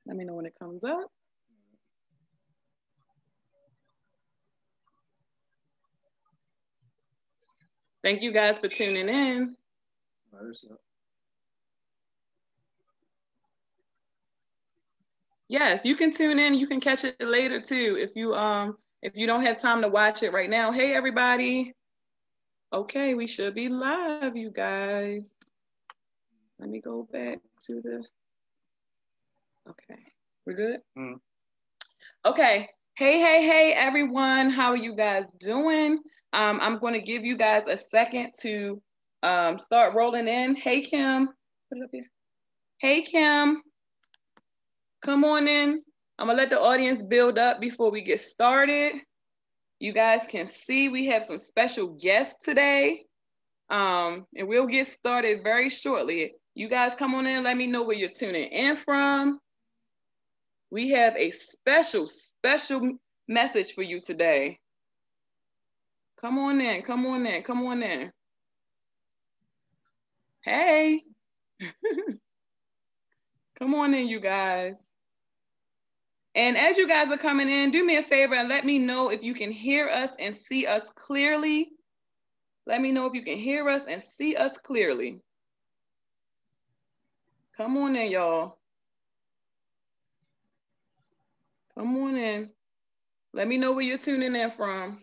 Let me know when it comes up. Thank you guys for tuning in. Yes, you can tune in. You can catch it later too if you don't have time to watch it right now. Hey everybody. Okay, we should be live, you guys. Let me go back to the. Okay, we're good. Okay. Hey everyone. How are you guys doing? I'm going to give you guys a second to start rolling in. Hey Kim, put it up here. Hey Kim. Come on in. I'm gonna let the audience build up before we get started. You guys can see we have some special guests today. And we'll get started very shortly. You guys come on in, let me know where you're tuning in from. We have a special message for you today. Come on in, come on in, come on in. Hey. Come on in, you guys. And as you guys are coming in, do me a favor and let me know if you can hear us and see us clearly. Let me know if you can hear us and see us clearly. Come on in, y'all. Come on in. Let me know where you're tuning in from.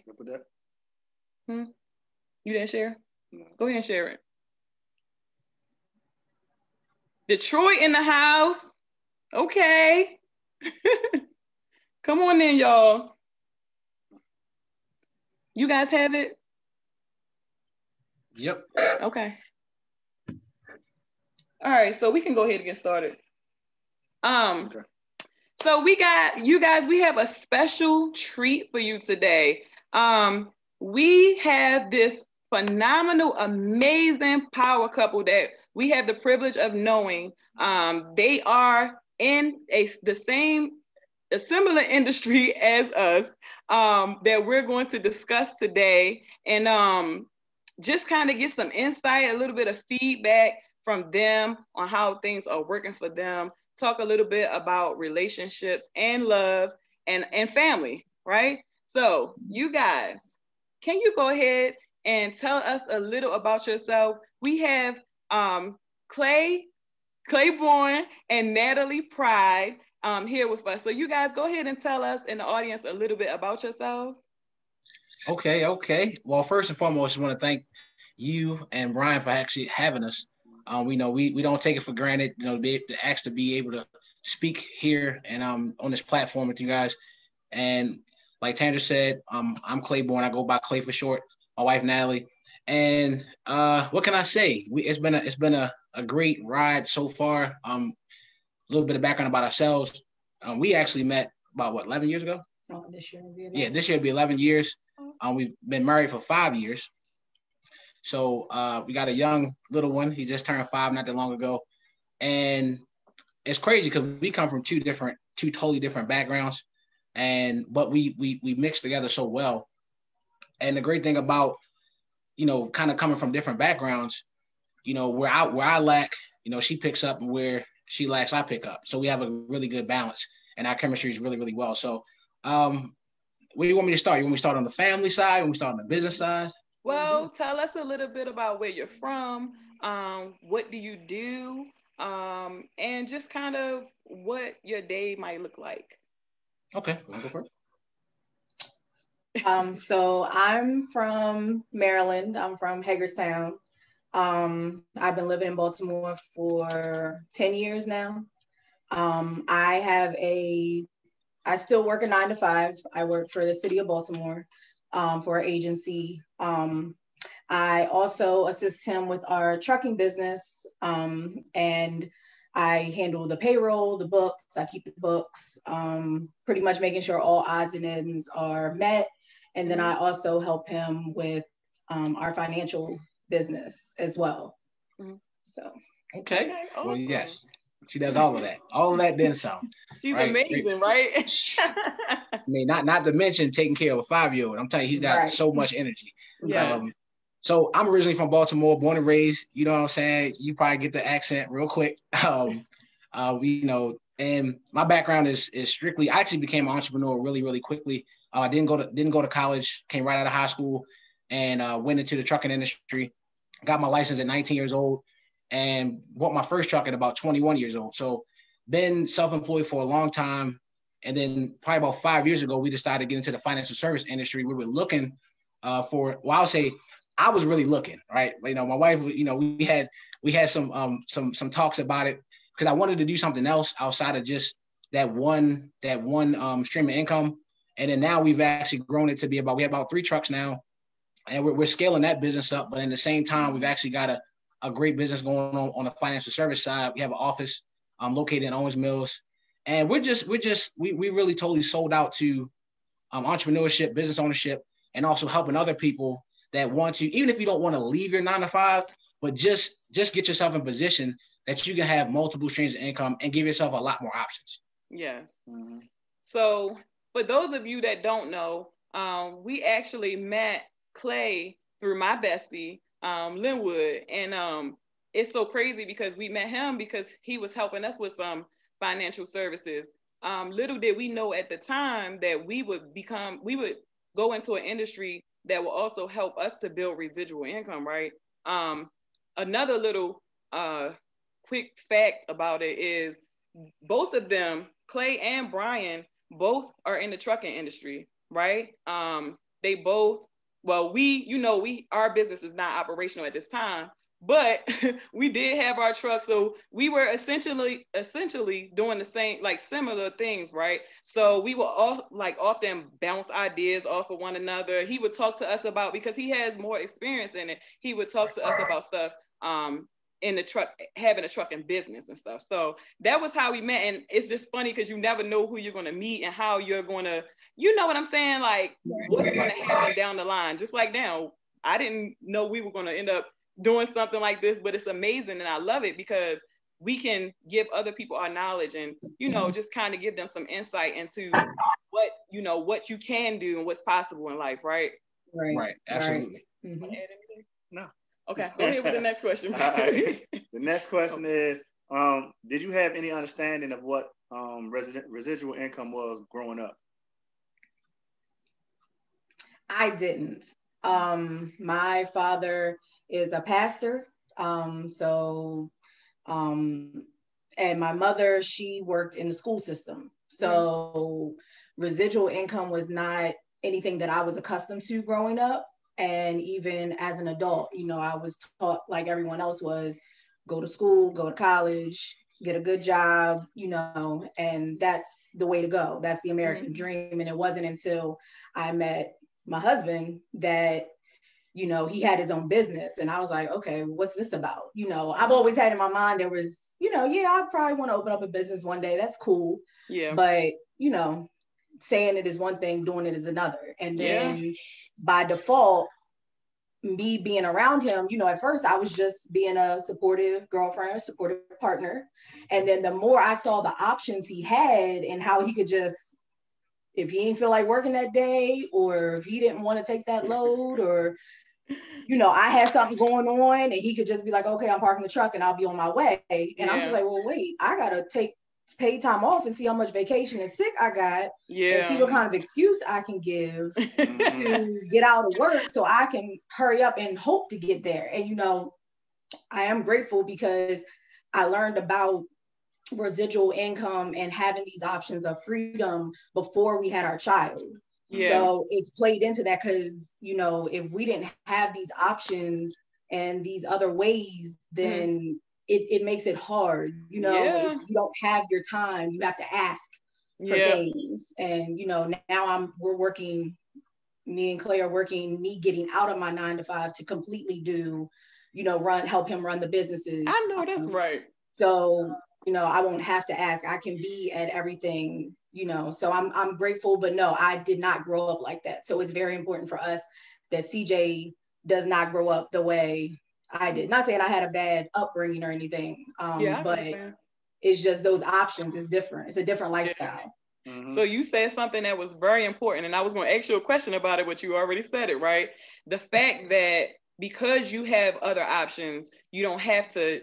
You didn't share? No. Go ahead and share it. Detroit in the house. Okay. Come on in, y'all. You guys have it? Yep. Okay. All right, so we can go ahead and get started. Okay. So we got, you guys, we have a special treat for you today. We have this phenomenal, amazing power couple that we have the privilege of knowing. They are in a similar industry as us that we're going to discuss today, and just kind of get some insight, a little bit of feedback from them on how things are working for them. Talk a little bit about relationships and love and family, right? So you guys, can you go ahead and tell us a little about yourself? We have Claiborne and Natalie Pride here with us. So you guys go ahead and tell us in the audience a little bit about yourselves. Okay. Well, first and foremost, I want to thank you and Brian for actually having us. We know we don't take it for granted, to be able to speak here and on this platform with you guys. And like Tandra said, I'm Claiborne. I go by Clay for short. My wife Natalie. And what can I say? It's been a great ride so far. A little bit of background about ourselves. We actually met about 11 years ago. Oh, this year will be 11. Yeah, this year will be 11 years. We've been married for 5 years. So we got a young little one. He just turned 5 not that long ago. And it's crazy because we come from two totally different backgrounds. But we mix together so well. And the great thing about, kind of coming from different backgrounds, where I lack, she picks up, and where she lacks, I pick up. So we have a really good balance, and our chemistry is really, really well. So where do you want me to start? You want me to start on the family side? You want me to start on the business side? Well, tell us a little bit about where you're from. What do you do? And just kind of what your day might look like. Okay, I'll go first. So I'm from Maryland. I'm from Hagerstown. I've been living in Baltimore for 10 years now. I still work a 9 to 5. I work for the city of Baltimore for our agency. I also assist him with our trucking business, and I handle the payroll, the books. I keep the books, pretty much making sure all odds and ends are met. And then I also help him with our financial business as well. So. Okay. Awesome. Well, yes, she does all of that. All of that, then some. She's right? Amazing, right? I mean, not to mention taking care of a 5-year-old. I'm telling you, he's got so much energy. Yeah. So I'm originally from Baltimore, born and raised. You know what I'm saying? You probably get the accent real quick. And my background is strictly, I actually became an entrepreneur really, really quickly. I didn't go to college, came right out of high school, and went into the trucking industry. Got my license at 19 years old and bought my first truck at about 21 years old. So been self-employed for a long time. And then probably about 5 years ago, we decided to get into the financial service industry. We were looking for, well, I'll say I was really looking, right? You know, my wife, you know, we had some talks about it because I wanted to do something else outside of just that one stream of income. And then now we've actually grown it to be we have about 3 trucks now, and we're scaling that business up. But in the same time, we've actually got a great business going on the financial service side. We have an office located in Owens Mills, and we really totally sold out to entrepreneurship, business ownership, and also helping other people that want to, even if you don't want to leave your 9-to-5, but just get yourself in position that you can have multiple streams of income and give yourself a lot more options. Yes. Mm-hmm. So for those of you that don't know, we actually met Clay through my bestie, Linwood. And it's so crazy because we met him because he was helping us with some financial services. Little did we know at the time that we would go into an industry that will also help us to build residual income, right? Another little quick fact about it is both of them, Clay and Brian, both are in the trucking industry, right? They both, well, our business is not operational at this time, but we did have our truck. So we were essentially doing the same, like similar things, right? So we would often bounce ideas off of one another. He would talk to us about, because he has more experience in it, he would talk to us about stuff in the truck, having a trucking business and stuff. So that was how we met. And it's just funny because you never know who you're going to meet and how you're going to, you know what I'm saying? Like what's going to happen down the line. Just like now, I didn't know we were going to end up doing something like this, but it's amazing. And I love it because we can give other people our knowledge and, just kind of give them some insight into what you can do and what's possible in life. Right. Right. Absolutely. Right. Mm-hmm. No. Okay, go ahead with the next question. The next question is, did you have any understanding of what residual income was growing up? I didn't. My father is a pastor. And my mother, she worked in the school system. So residual income was not anything that I was accustomed to growing up. And even as an adult, I was taught, like everyone else was, go to school, go to college, get a good job, and that's the way to go. That's the American dream. And it wasn't until I met my husband that, he had his own business. And I was like, okay, what's this about? I've always had in my mind, there was, I probably want to open up a business one day. That's cool. Yeah. But, saying it is one thing, doing it is another. And then by default, me being around him, at first I was just being a supportive girlfriend, supportive partner. And then the more I saw the options he had and how he could just, if he didn't feel like working that day, or if he didn't want to take that load, or, I had something going on and he could just be like, okay, I'm parking the truck and I'll be on my way. And I'm just like, well, wait, I got to take paid time off and see how much vacation and sick I got, and see what kind of excuse I can give to get out of work so I can hurry up and hope to get there. And I am grateful because I learned about residual income and having these options of freedom before we had our child. So it's played into that because if we didn't have these options and these other ways, then it makes it hard, if you don't have your time, you have to ask for things. And, now we're working, me and Clay are working, me getting out of my 9-to-5 to completely do, help him run the businesses. I know that's right. So, I won't have to ask, I can be at everything, so I'm grateful, but no, I did not grow up like that. So it's very important for us that CJ does not grow up the way I did. Not saying I had a bad upbringing or anything, but it's just those options is different. It's a different lifestyle. So you said something that was very important, and I was going to ask you a question about it, but you already said it, right? The fact that because you have other options, you don't have to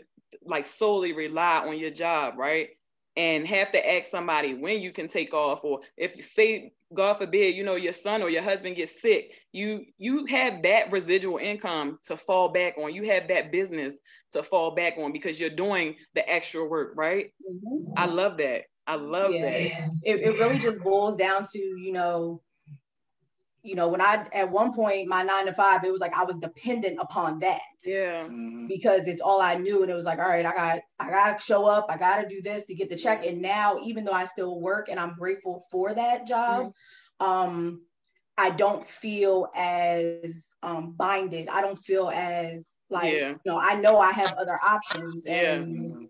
solely rely on your job, right? and have to ask somebody when you can take off, or if you say, God forbid, your son or your husband gets sick, you have that residual income to fall back on. You have that business to fall back on because you're doing the extra work, right? Mm-hmm. I love that. I love that. It really just boils down to, when at one point, my 9 to 5, it was like I was dependent upon that. Yeah. Because it's all I knew. And it was like, all right, I got to show up. I got to do this to get the check. And now, even though I still work and I'm grateful for that job, I don't feel as binded. I don't feel as like, I know I have other options. And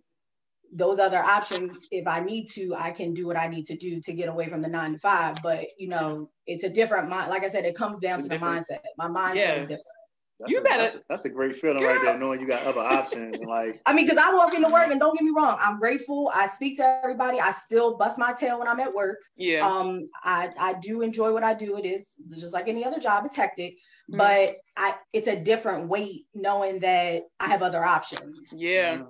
those other options, if I need to, I can do what I need to do to get away from the 9 to 5. But, it's a different mind. Like I said, it comes down to the mindset. My mindset is different. That's a great feeling right there, knowing you got other options. Because I walk into work, and don't get me wrong, I'm grateful. I speak to everybody. I still bust my tail when I'm at work. Yeah. I do enjoy what I do. It is just like any other job. It's hectic, but it's a different weight knowing that I have other options. Yeah.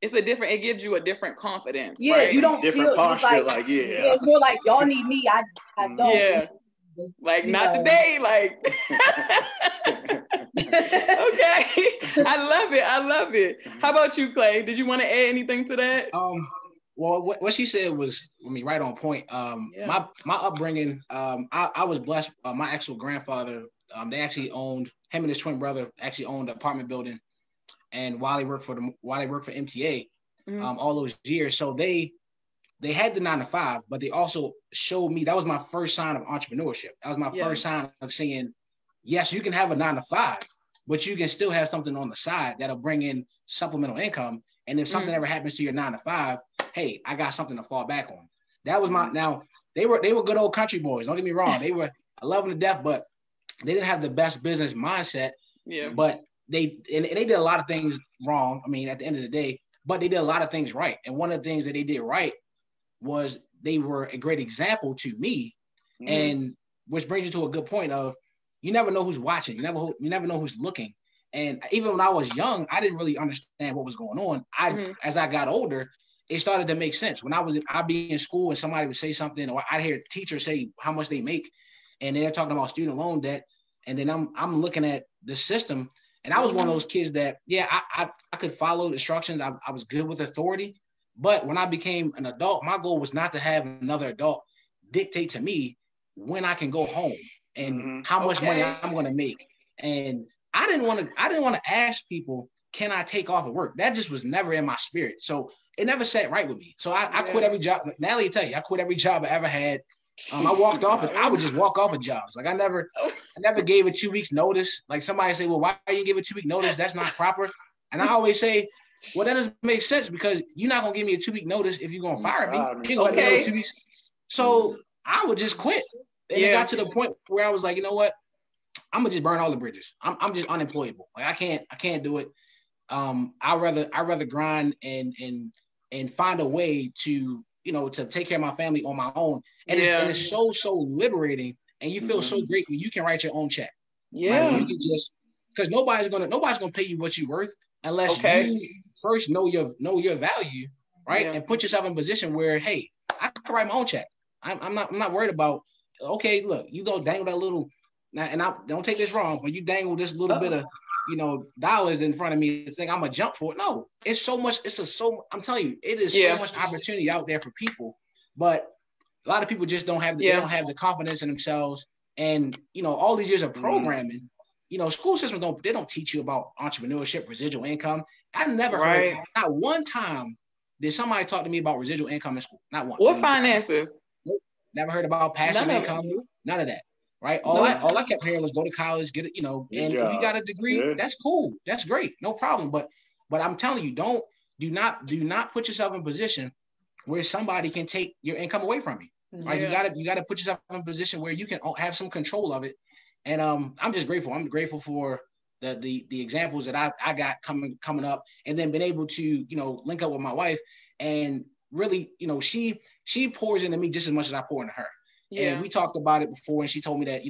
It gives you a different confidence. Yeah. Right? You don't different feel posture. It's more like y'all need me. I don't. Yeah. Like not today. Like. Okay. I love it. How about you, Clay? Did you want to add anything to that? Well, what she said was, right on point. My upbringing, I was blessed. My actual grandfather, they actually owned, him and his twin brother actually owned an apartment building, and while they worked for MTA, all those years, so they had the 9 to 5, but they also showed me, that was my first sign of entrepreneurship. That was my first sign of saying, yes, you can have a 9 to 5, but you can still have something on the side that'll bring in supplemental income. And if something ever happens to your 9 to 5, hey, I got something to fall back on. That was now they were good old country boys. Don't get me wrong. I love them to death, but they didn't have the best business mindset. Yeah. But they did a lot of things wrong. At the end of the day, but they did a lot of things right. And one of the things that they did right was they were a great example to me. And which brings you to a good point of, you never know who's watching. You never know who's looking. And even when I was young, I didn't really understand what was going on. As I got older, it started to make sense. When I'd be in school and somebody would say something, or I'd hear teachers say how much they make, and they're talking about student loan debt. And then I'm looking at the system, and I was one of those kids that, I could follow the instructions. I was good with authority. But when I became an adult, my goal was not to have another adult dictate to me when I can go home and how much money I'm going to make. And I didn't want to ask people, can I take off of work? That just was never in my spirit. So it never sat right with me. So I quit every job. Natalie will tell you, I quit every job I ever had. I walked off it. I would just walk off of jobs. Like I never gave it 2 weeks notice. Like somebody say, well, why you give it 2 week notice? That's not proper. And I always say, well, that doesn't make sense because you're not going to give me a 2 week notice if you're going to fire me. You're going to let me know 2 weeks. So I would just quit. And it got to the point where I was like, you know what? I'm gonna just burn all the bridges. I'm just unemployable. Like I can't do it. I'd rather grind and find a way to, to take care of my family on my own. And it's so liberating, and you feel so great when you can write your own check. Yeah. Right? You can just, because nobody's gonna pay you what you're worth unless you first know your value, right? And put yourself in a position where, hey, I can write my own check. I'm not worried about, okay, look, you don't dangle that little, and I don't take this wrong, but you dangle this little bit of, dollars in front of me and think I'm gonna jump for it. No, it's so much. I'm telling you, it is so much opportunity out there for people, but a lot of people just don't have they don't have the confidence in themselves. And all these years of programming, school systems don't teach you about entrepreneurship, residual income. I never heard, not one time did somebody talk to me about residual income in school. Not one. Or finances. Nope. Never heard about passive income. None of that. Right. All I kept hearing was go to college, get it, and if you got a degree, that's cool. That's great. No problem. But I'm telling you, do not put yourself in a position where somebody can take your income away from you. Right. You gotta put yourself in a position where you can have some control of it. And I'm just grateful. I'm grateful for the examples that I got coming up, and then been able to, link up with my wife, and really, she pours into me just as much as I pour into her. Yeah. And we talked about it before, and she told me that,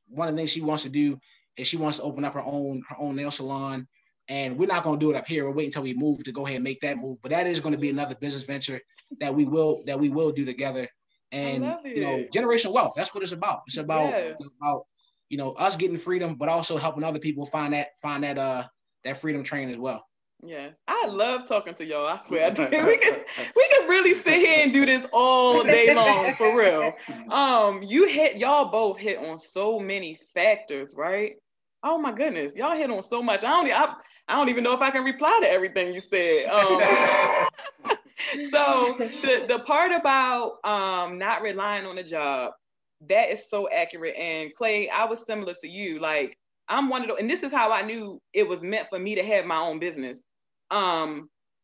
one of the things she wants to do is she wants to open up her own nail salon. And we're not going to do it up here. We're waiting until we move to go ahead and make that move. But that is going to be another business venture that we will do together. And generational wealth. That's what it's about. It's about us getting freedom, but also helping other people find that freedom train as well. Yes, I love talking to y'all. I swear, we can really sit here and do this all day long, for real. Y'all both hit on so many factors, right? Oh my goodness, y'all hit on so much. I don't even know if I can reply to everything you said. So the part about not relying on a job, that is so accurate. And Clay, I was similar to you. Like, I'm one of those, and this is how I knew it was meant for me to have my own business.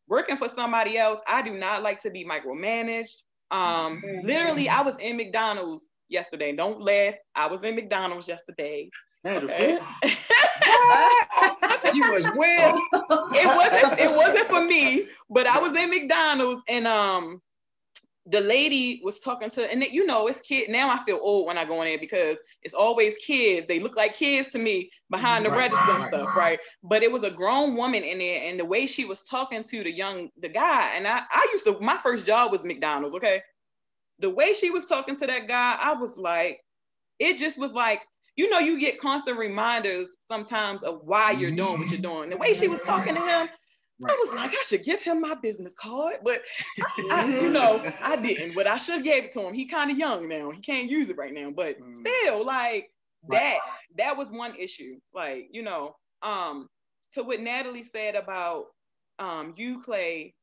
Working for somebody else, I do not like to be micromanaged. Literally, I was in McDonald's yesterday. Don't laugh. I was in McDonald's yesterday. Okay. You was weird. It wasn't for me, but I was in McDonald's, and the lady was talking to, and it's kids. Now I feel old when I go in there because it's always kids. They look like kids to me behind the register and stuff, right? But it was a grown woman in there, and the way she was talking to the guy, and my first job was McDonald's, okay? The way she was talking to that guy, I was like, it just was like, you get constant reminders sometimes of why you're doing what you're doing. The way she was talking to him, I was like, I should give him my business card, but I didn't. But I should have gave it to him. He kind of young now. He can't use it right now. But still, like that was one issue. Like, to what Natalie said about you, Clay,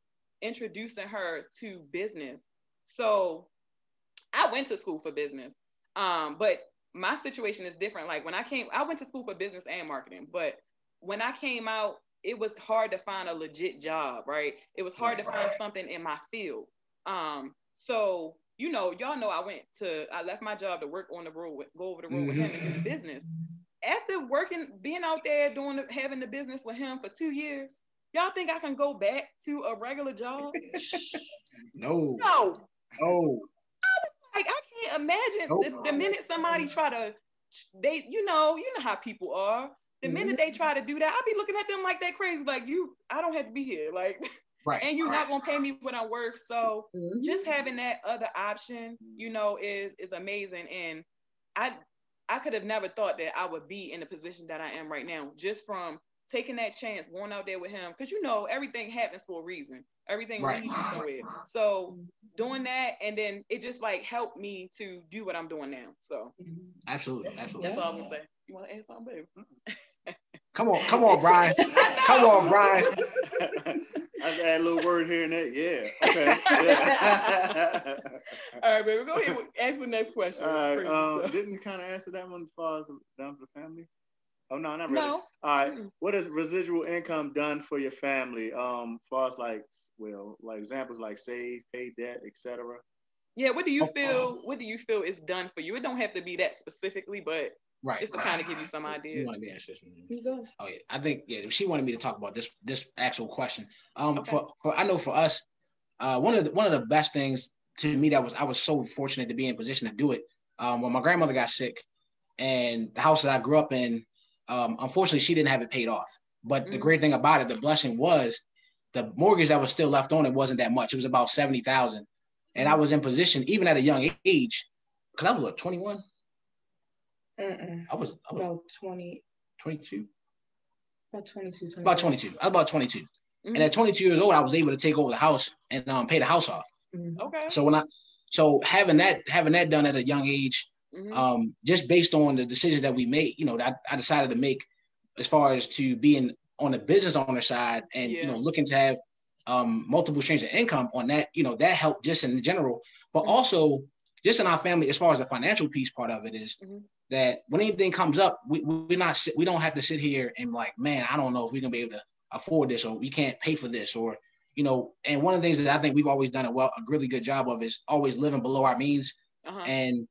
introducing her to business. So I went to school for business, but my situation is different. Like I went to school for business and marketing, but when I came out, it was hard to find a legit job, right? It was hard to find something in my field. So, y'all know I left my job to work on the road, go over the road with him and do the business. After being out there having the business with him for 2 years, y'all think I can go back to a regular job? No. Like, I can't imagine the minute somebody you know how people are. The minute they try to do that, I'll be looking at them like they crazy. Like, I don't have to be here. Like, and you're not going to pay me what I'm worth. So just having that other option, is amazing. And I could have never thought that I would be in the position that I am right now, just from taking that chance, going out there with him. Because, everything happens for a reason. Everything leads you somewhere. So doing that, and then it just like helped me to do what I'm doing now. So absolutely. That's all I'm going to say. You want to add something, baby? Come on, Brian. Come on, Brian. I can add a little word here and there. Yeah. Okay. All right, baby. Go ahead and ask the next question. All right. Didn't you kind of answer that one as far as done for the family? Oh, no, not really. No. All right. What has residual income done for your family? As far as like examples like save, pay debt, etc. Yeah. What do you feel? What do you feel is done for you? It don't have to be that specifically, but just to kind of give you some ideas. You wanted me to answer this one? Oh yeah, I think she wanted me to talk about this actual question. For I know for us, one of the best things to me I was so fortunate to be in position to do it. When my grandmother got sick, and the house that I grew up in, unfortunately she didn't have it paid off. But the great thing about it, the blessing was, the mortgage that was still left on it wasn't that much. It was about $70,000, and I was in position even at a young age, because I was 21. I was about 20. 22. About 22. I was about 22. And at 22 years old, I was able to take over the house and pay the house off. Okay. So having that done at a young age, just based on the decisions that we made, that I decided to make as far as to being on the business owner side and looking to have multiple streams of income on that, that helped just in general, but also just in our family, as far as the financial piece part of it is that when anything comes up, we don't have to sit here and like, man, I don't know if we're gonna be able to afford this, or we can't pay for this, or and one of the things that I think we've always done a really good job of is always living below our means. And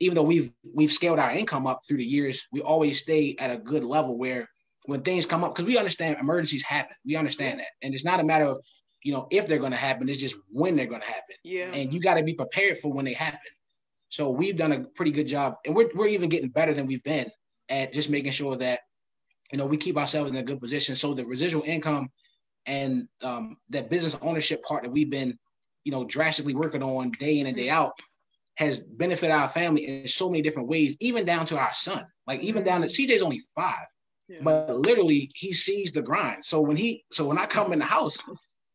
even though we've scaled our income up through the years, we always stay at a good level where when things come up, because we understand emergencies happen, we understand that, and it's not a matter of if they're going to happen, it's just when they're going to happen. And you got to be prepared for when they happen. So we've done a pretty good job, and we're even getting better than we've been at just making sure that we keep ourselves in a good position. So the residual income and that business ownership part that we've been, drastically working on day in and day out has benefited our family in so many different ways, even down to our son. Like even down to CJ's only 5, but literally he sees the grind. So when I come in the house,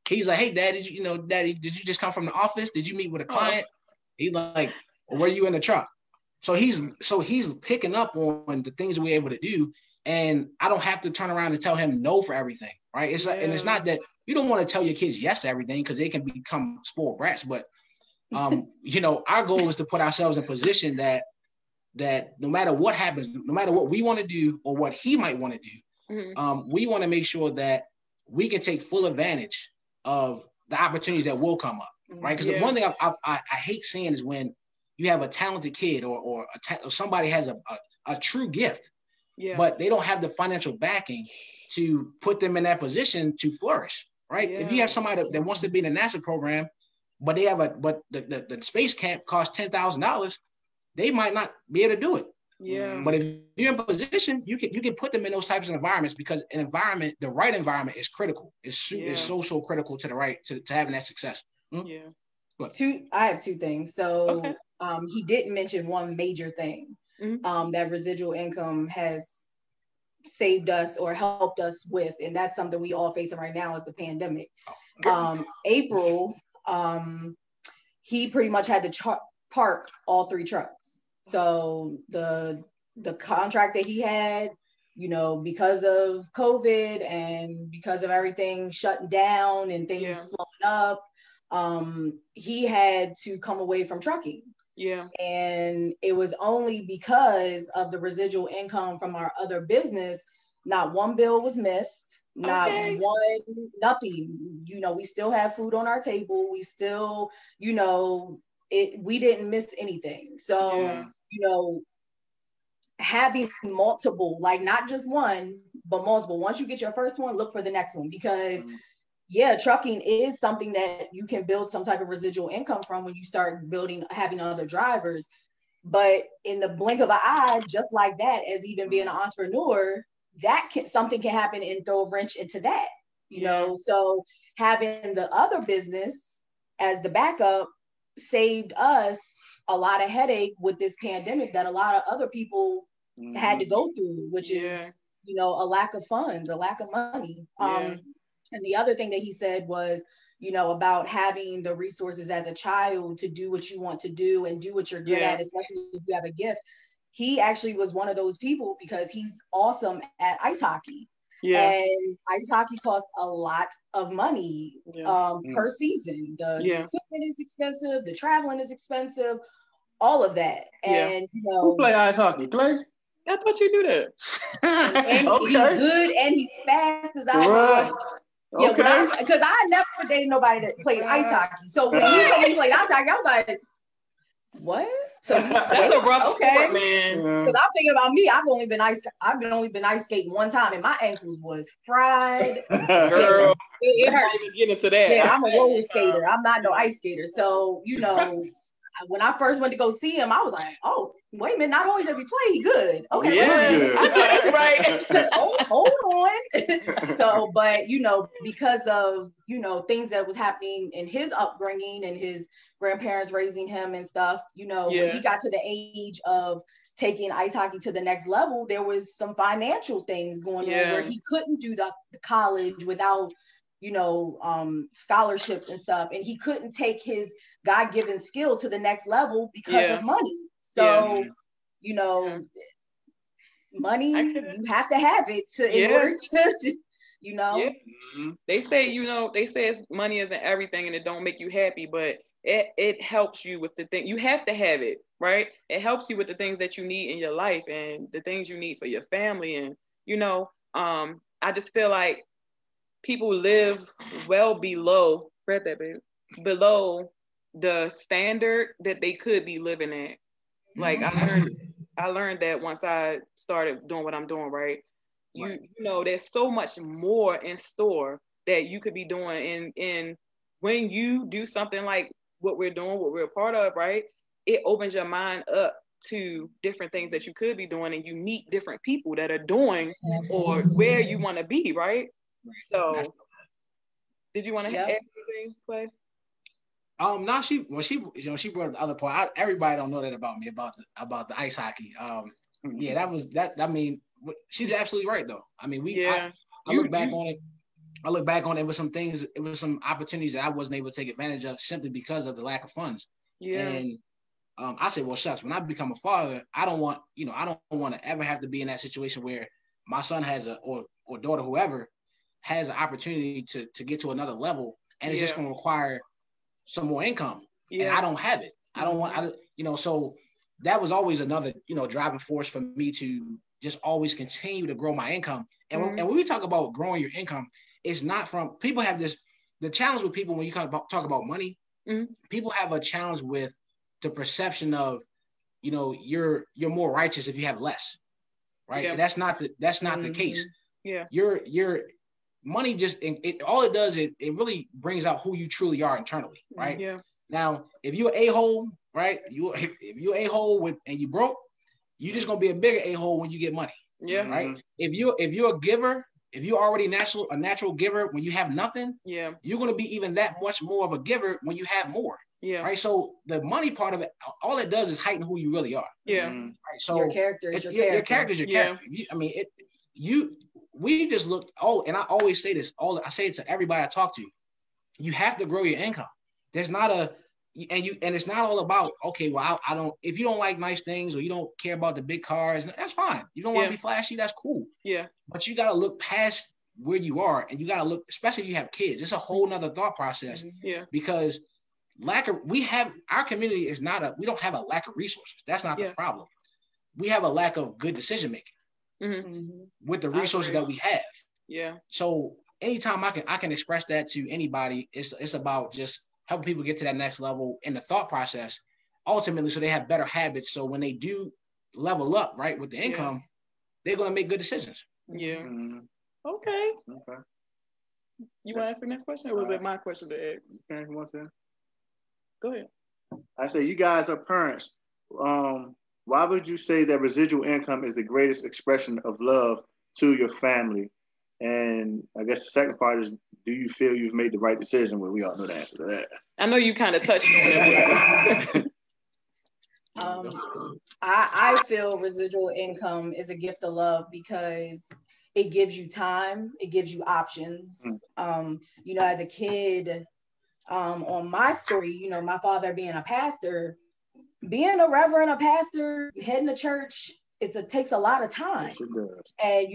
he's like, "Hey, Dad, Daddy, did you just come from the office? Did you meet with a client?" He's like, "Well, were you in the truck?" So he's picking up on the things we're able to do, and I don't have to turn around and tell him no for everything, right? And it's not that you don't want to tell your kids yes to everything because they can become spoiled brats, but our goal is to put ourselves in position that no matter what happens, no matter what we want to do or what he might want to do, we want to make sure that we can take full advantage of the opportunities that will come up, right? Because the one thing I hate seeing is when you have a talented kid or somebody has a true gift, but they don't have the financial backing to put them in that position to flourish, right? If you have somebody that wants to be in a NASA program, but the space camp costs $10,000, they might not be able to do it. Yeah. But if you're in position, you can put them in those types of environments because the right environment is critical. It's so critical to the right to having that success. Yeah. I have 2 things. So he didn't mention one major thing that residual income has saved us or helped us with, and that's something we all facing right now is the pandemic. April, he pretty much had to park all 3 trucks. So the contract that he had, because of COVID and because of everything shutting down and things slowing up, he had to come away from trucking. Yeah. And it was only because of the residual income from our other business, not one bill was missed, nothing. We still have food on our table. We still, we didn't miss anything. So, having multiple, like not just one, but multiple. Once you get your first one, look for the next one because trucking is something that you can build some type of residual income from when you start having other drivers. But in the blink of an eye, just like that, as even being an entrepreneur, something can happen and throw a wrench into that, know. So having the other business as the backup saved us a lot of headache with this pandemic that a lot of other people had to go through, which is, a lack of funds, a lack of money. And the other thing that he said was, about having the resources as a child to do what you want to do and do what you're good at, especially if you have a gift. He actually was one of those people because he's awesome at ice hockey. Yeah. And ice hockey costs a lot of money per season. The equipment is expensive, the traveling is expensive, all of that. And who play ice hockey? Clay? I thought you knew that. And he's good and he's fast as I know. Yeah, because I never dated nobody that played ice hockey. So when he told me he played ice hockey, I was like, what? So that's a rough sport, man. Because I'm thinking about me. I've only been ice skating one time, and my ankles was fried. Girl, it hurt. Get into that. Yeah, I'm a roller skater. I'm not no ice skater. So when I first went to go see him, I was like, oh, wait a minute. Not only does he play, he good. Okay, that's right. Hold on. So, but because of things that was happening in his upbringing and his grandparents raising him and stuff, when he got to the age of taking ice hockey to the next level, there was some financial things going on where he couldn't do the college without scholarships and stuff, and he couldn't take his God-given skill to the next level because of money. So money, you have to have it in order to They say money isn't everything and it don't make you happy, but it helps you with the thing. You have to have it, right? It helps you with the things that you need in your life and the things you need for your family. And I just feel like people live well below the standard that they could be living at. Like I learned that once I started doing what I'm doing, right? There's so much more in store that you could be doing in when you do something like what we're doing, what we're a part of, right? It opens your mind up to different things that you could be doing, and you meet different people that are doing or where you want to be, right? So did you want to add anything, Clay? No, she brought up the other part. Everybody don't know that about me about the ice hockey. Yeah, that was that. I mean, she's absolutely right though. I mean, I look back on it. I look back on it with some things. It was some opportunities that I wasn't able to take advantage of simply because of the lack of funds. Yeah. And I said, well, shucks. When I become a father, I don't want to ever have to be in that situation where my son has or daughter, whoever, has an opportunity to get to another level, and it's just going to require some more income. Yeah. And I don't have it. I don't want. So that was always another driving force for me to just always continue to grow my income. And when we talk about growing your income, it's not from people have this. The challenge with people when you talk about money, people have a challenge with the perception of, you're more righteous if you have less, right? Yeah. And that's not the case. Yeah, your money just all it does is it really brings out who you truly are internally, right? Yeah. Now, if you're a-hole, right? If you're a-hole and you broke, you're just gonna be a bigger a-hole when you get money. Yeah. Right. If you're a giver, if you're already a natural giver when you have nothing, you're gonna be even that much more of a giver when you have more. Yeah. Right. So the money part of it, all it does is heighten who you really are. Yeah. Right. So your character is your character. Your character is your character. We just look. And I always say this. I say it to everybody I talk to. You have to grow your income. There's not and it's not all about, okay, well, I don't. If you don't like nice things or you don't care about the big cars, that's fine. You don't want to be flashy. That's cool. Yeah. But you got to look past where you are, and you got to look, especially if you have kids. It's a whole nother thought process. Yeah. Because our community is we don't have a lack of resources. That's not the problem. We have a lack of good decision making with the resources that we have. Yeah. So anytime I can express that to anybody, it's about just helping people get to that next level in the thought process, ultimately, so they have better habits. So when they do level up, right, with the income, they're going to make good decisions. Yeah. Okay. You want to ask the next question, or was it my question to ask? Okay, one second. Go ahead. I say, you guys are parents. Why would you say that residual income is the greatest expression of love to your family? And I guess the second part is, do you feel you've made the right decision? Well, we all know the answer to that. I know you kind of touched on it. I feel residual income is a gift of love because it gives you time, it gives you options. As a kid, on my story, my father being a pastor, being a reverend, a pastor, heading to church, it takes a lot of time. Yes, it does. And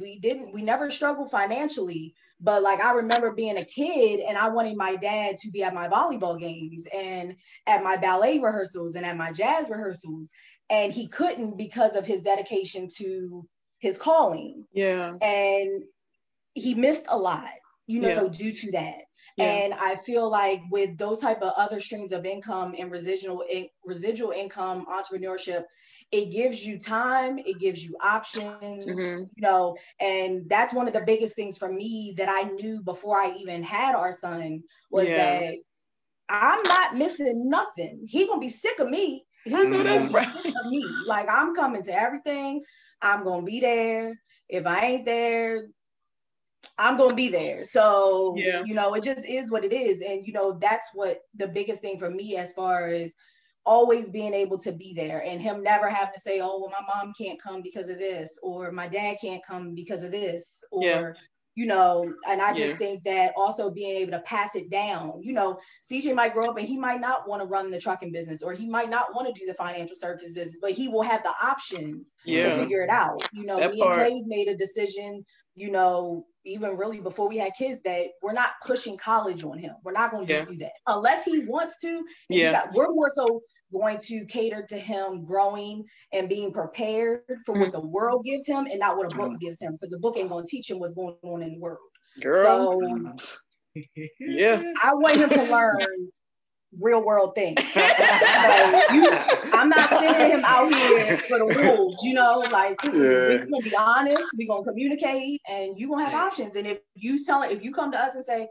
we never struggled financially, but like I remember being a kid and I wanted my dad to be at my volleyball games and at my ballet rehearsals and at my jazz rehearsals, and he couldn't because of his dedication to his calling. Yeah. And he missed a lot, due to that. Yeah. And I feel like with those type of other streams of income and residual income, entrepreneurship, it gives you time, it gives you options, and that's one of the biggest things for me that I knew before I even had our son was that I'm not missing nothing. He gonna be sick of me. He's gonna be sick of me. Like, I'm coming to everything. I'm gonna be there. If I ain't there, I'm going to be there. So, it just is what it is. And, that's what the biggest thing for me as far as always being able to be there and him never having to say, oh, well, my mom can't come because of this, or my dad can't come because of this, or, and I just think that also being able to pass it down, CJ might grow up and he might not want to run the trucking business, or he might not want to do the financial service business, but he will have the option to figure it out. Me and Clay made a decision, even really before we had kids, that we're not pushing college on him. We're not going to do that unless he wants to. We're more so going to cater to him growing and being prepared for what the world gives him and not what a book gives him, because the book ain't going to teach him what's going on in the world. Girl. So I want him to learn real world things. I'm not sending him out here for the rules, we're gonna be honest, we're gonna communicate, and you're gonna have options. And if you come to us and say,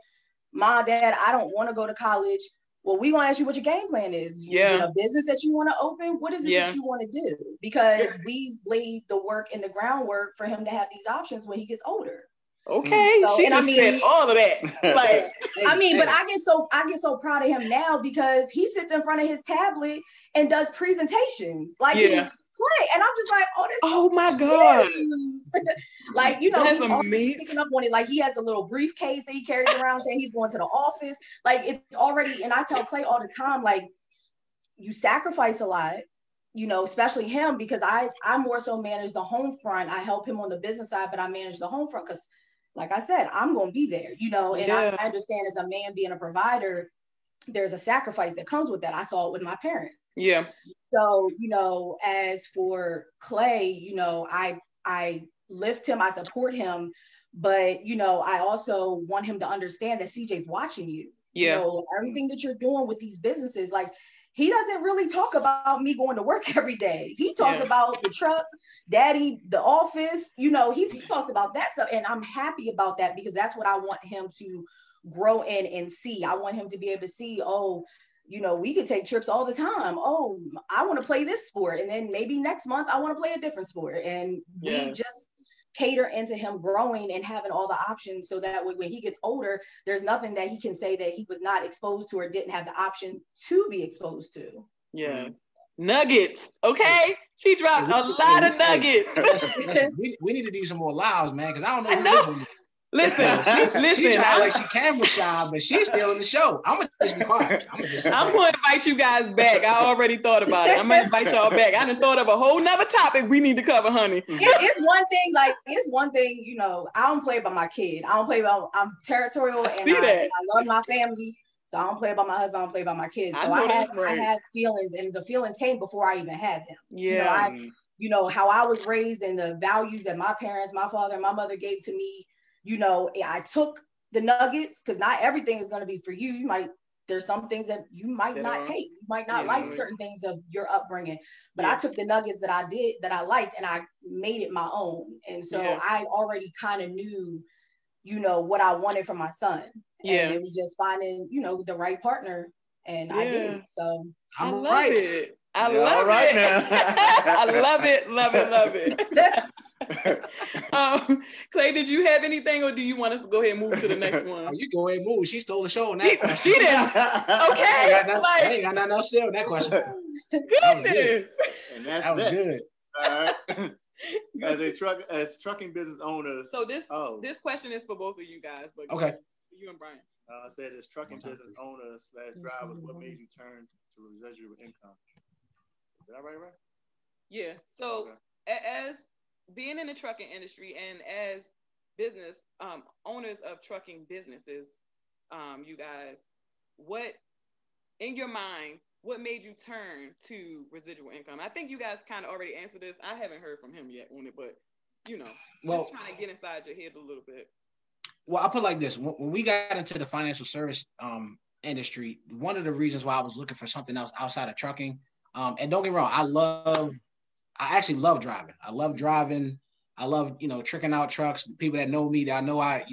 Mom, Dad, I don't want to go to college, well, we want to ask you what your game plan is. You get a business that you want to open. What is it that you want to do? Because we've laid the work and the groundwork for him to have these options when he gets older. Okay, so, she just said all of that. Like, but I get so proud of him now because he sits in front of his tablet and does presentations like he's play, and I'm just like, oh my god, like, you know, he's picking up on it. Like, he has a little briefcase that he carries around saying he's going to the office. Like, it's already, and I tell Clay all the time, like, you sacrifice a lot. You know, especially him, because I more so manage the home front. I help him on the business side, but I manage the home front because, like I said, I'm going to be there, you know, and I understand as a man being a provider, there's a sacrifice that comes with that. I saw it with my parents. Yeah. So, you know, as for Clay, you know, I lift him, I support him, but, you know, I also want him to understand that CJ's watching you. Yeah. You know, everything that you're doing with these businesses, like, he doesn't really talk about me going to work every day. He talks about the truck, daddy, the office, you know, he talks about that stuff. And I'm happy about that because that's what I want him to grow in and see. I want him to be able to see, oh, you know, we could take trips all the time. Oh, I want to play this sport. And then maybe next month I want to play a different sport. And we just cater into him growing and having all the options so that when he gets older, there's nothing that he can say that he was not exposed to or didn't have the option to be exposed to. Yeah. Nuggets. Okay. She dropped a lot of nuggets. We need to do some more lives, man, because I don't know who Listen, she trying like she camera shy, but she's still in the show. I'm gonna just be quiet. I'm gonna invite you guys back. I already thought about it. I'm gonna invite y'all back. I done thought of a whole nother topic we need to cover, honey. It's one thing, you know, I don't play by my kid. I'm territorial and I love my family. So I don't play about my husband, I don't play about my kids. So I have feelings, and the feelings came before I even had them. Yeah. You know, how I was raised and the values that my parents, my father and my mother gave to me. You know, I took the nuggets because not everything is going to be for you. There's some things that you might not take. You might not like certain things of your upbringing, but I took the nuggets that I liked and I made it my own. And so I already kind of knew, you know, what I wanted from my son. And it was just finding, you know, the right partner. And I did. So I love it. I love it. I love it. Love it. Clay, did you have anything, or do you want us to go ahead and move to the next one? You go ahead and move. She stole the show on that. She didn't. Okay. I ain't got nothing else to say on that question. Goodness. That was good. As trucking business owners. So this question is for both of you guys, but okay. You and Brian. It says as trucking business owners / drivers, what made you turn to residual income? Did I write it right? Yeah. So as being in the trucking industry and as business owners of trucking businesses, you guys, what in your mind, what made you turn to residual income? I think you guys kind of already answered this. I haven't heard from him yet on it, but you know, just trying to get inside your head a little bit. Well, I'll put it like this. When we got into the financial service industry, one of the reasons why I was looking for something else outside of trucking, and don't get me wrong, I actually love driving. I love driving. I love, you know, tricking out trucks. People that know me, that I know I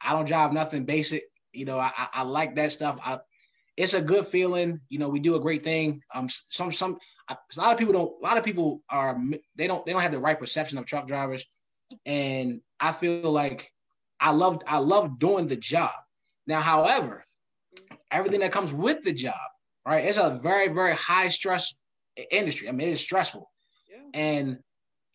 don't drive nothing basic. You know, I like that stuff. It's a good feeling. You know, we do a great thing. A lot of people they don't have the right perception of truck drivers. And I feel like I love doing the job. Now, however, everything that comes with the job, right? It's a very, very high stress industry. I mean, it's stressful. And